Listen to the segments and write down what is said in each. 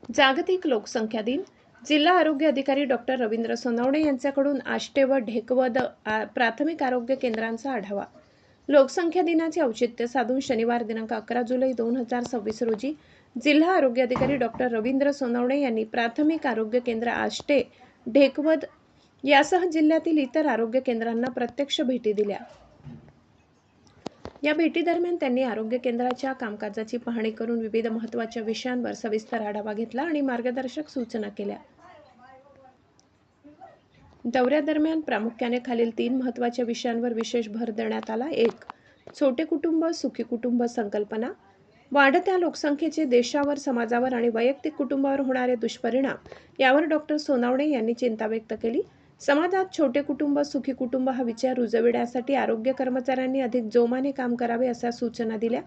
जागतिक लोकसंख्या दिन जिल्हा आरोग्य अधिकारी डॉक्टर रवींद्र सोनवणे यांच्याकडून आष्टे व ढेकवद प्राथमिक आरोग्य केंद्रांचा आढावा। लोकसंख्या दिनाचे औचित्य साधून शनिवार दिनांक 11 जुलै 2026 रोजी जिल्हा आरोग्य अधिकारी डॉक्टर रवींद्र सोनवणे यांनी प्राथमिक आरोग्य केंद्र आष्टे, ढेकवद यासह जिल्ह्यातील इतर आरोग्य केंद्रांना प्रत्यक्ष भेटी दिल्या। या भेटीदरम्यान त्यांनी आरोग्य केंद्राच्या कामकाजाची पाहणी करून विविध महत्त्वाच्या विषयांवर सविस्तर आढावा घेतला आणि मार्गदर्शक सूचना केल्या। दौऱ्यादरम्यान प्रामुख्याने खालील 3 महत्त्वाच्या विषयांवर विशेष भर देण्यात आला। 1. छोटे कुटुंब सुखी कुटुंब संकल्पना, वाढत्या लोकसंख्येचे देशावर, समाजावर आणि वैयक्तिक कुटुंबावर होणारे दुष्परिणाम यावर डॉक्टर सोनवणे यांनी चिंता व्यक्त केली। समाजात छोटे कुटुंब सुखी कुटुंब हा विचार रुजविण्यासाठी आरोग्य कर्मचाऱ्यांनी अधिक जोमाने काम करावे अशा सूचना दिल्या।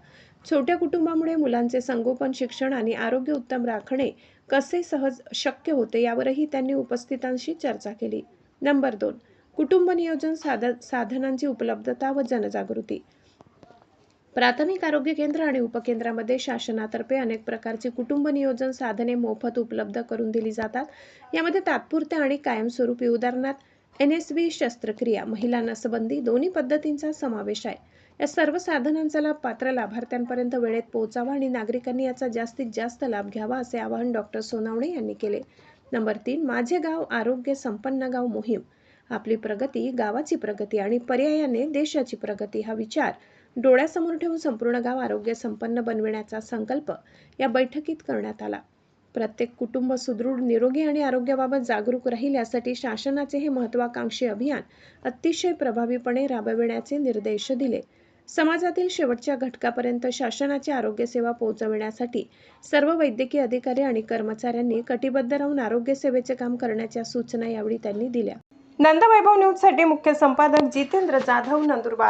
छोट्या कुटुंबामुळे मुलांचे संगोपन, शिक्षण आणि आरोग्य उत्तम राखणे कसे सहज शक्य होते यावरही त्यांनी उपस्थितांशी चर्चा केली। नंबर 2. कुटुंब नियोजन साधनांची उपलब्धता व जनजागृती। प्राथमिक आरोग्य केंद्र आणि उपकेंद्रामध्ये शासनातर्फे अनेक प्रकारची कुटुंब नियोजन साधने मोफत उपलब्ध करून दिली जातात। यामध्ये तात्पुरत्या आणि कायमस्वरूपी उदाहरणार्थ NSV शस्त्रक्रिया, महिला नसबंदी दोन्ही पद्धतींचा समावेश आहे। या सर्व साधनांचा लाभ पात्र लाभार्थ्यांपर्यंत वेळेत पोहोचावा आणि नागरिकांनी याचा जास्तीत जास्त लाभ घ्यावा असे आवाहन डॉक्टर सोनवणे यांनी केले। नंबर 3. माझे गाव आरोग्य संपन्न गाव मोहीम। आपली प्रगती गावाची प्रगती आणि पर्यायाने देशाची प्रगती हा विचार डोळ्यासमोर ठेवून संपूर्ण गाव आरोग्य संपन्न बनविण्याचा संकल्प या बैठकीत करण्यात आला। प्रत्येक कुटुंब सुदृढ, निरोगी आणि आरोग्याबाबत जागरूक राहील यासाठी शासनाचे हे महत्त्वाकांक्षी अभियान अतिशय प्रभावीपणे राबविण्याचे निर्देश दिले। समाजातील शेवटच्या घटकापर्यंत शासनाची आरोग्य सेवा पोहोचविण्यासाठी सर्व वैद्यकीय अधिकारी आणि कर्मचाऱ्यांनी कटिबद्ध राहून आरोग्य सेवेचे काम करण्याच्या सूचना यावेळी त्यांनी दिल्या। नंदवैभव न्यूजसाठी मुख्य संपादक जितेंद्र जाधव, नंदुरबार।